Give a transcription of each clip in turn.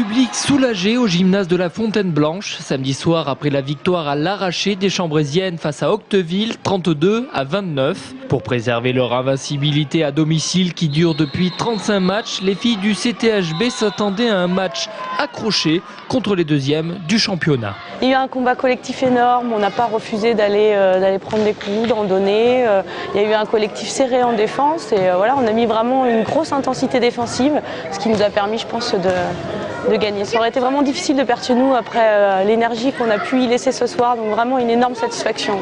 public soulagé au gymnase de la Fontaine Blanche. Samedi soir, après la victoire à l'arraché des Chambrésiennes face à Octeville, 32-29. Pour préserver leur invincibilité à domicile qui dure depuis 35 matchs, les filles du CTHB s'attendaient à un match accroché contre les deuxièmes du championnat. Il y a eu un combat collectif énorme, on n'a pas refusé d'aller prendre des coups, d'en donner. Il y a eu un collectif serré en défense et voilà, on a mis vraiment une grosse intensité défensive, ce qui nous a permis, je pense, de gagner. Ça aurait été vraiment difficile de perdre chez nous après l'énergie qu'on a pu y laisser ce soir, donc vraiment une énorme satisfaction.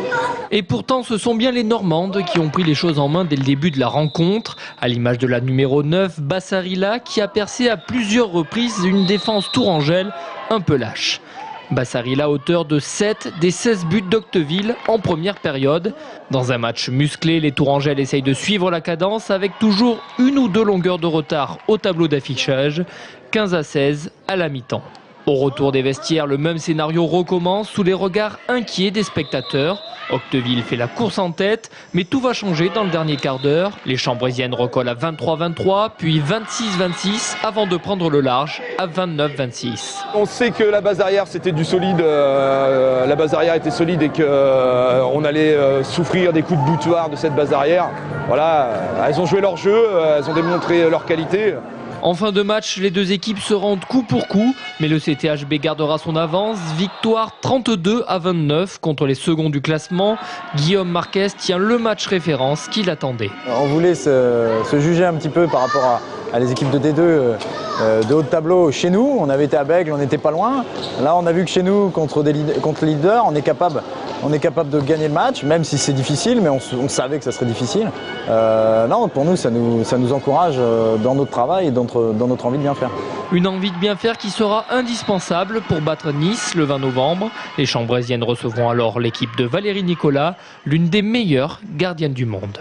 Et pourtant, ce sont bien les Normandes qui ont pris les choses en main dès le début de la rencontre, à l'image de la numéro 9, Bassarila, qui a percé à plusieurs reprises une défense tourangelle un peu lâche. Bassarila, auteur de 7 des 16 buts d'Octeville en première période. Dans un match musclé, les Tourangelles essayent de suivre la cadence avec toujours une ou deux longueurs de retard au tableau d'affichage, 15-16 à la mi-temps. Au retour des vestiaires, le même scénario recommence sous les regards inquiets des spectateurs. Octeville fait la course en tête, mais tout va changer dans le dernier quart d'heure. Les Chambrésiennes recollent à 23-23, puis 26-26, avant de prendre le large à 29-26. On sait que la base arrière c'était du solide, la base arrière était solide et qu'on allait souffrir des coups de boutoir de cette base arrière. Voilà, elles ont joué leur jeu, elles ont démontré leur qualité. En fin de match, les deux équipes se rendent coup pour coup, mais le CTHB gardera son avance. Victoire 32-29 contre les seconds du classement. Guillaume Marquez tient le match référence qu'il attendait. On voulait se juger un petit peu par rapport à les équipes de D2 de haut de tableau chez nous. On avait été à Bègle, on n'était pas loin. Là, on a vu que chez nous, contre les leaders, on est capable de gagner le match, même si c'est difficile, mais on savait que ça serait difficile. Non, pour nous, ça nous encourage dans notre travail et dans notre envie de bien faire. Une envie de bien faire qui sera indispensable pour battre Nice le 20 novembre. Les Chambrésiennes recevront alors l'équipe de Valérie Nicolas, l'une des meilleures gardiennes du monde.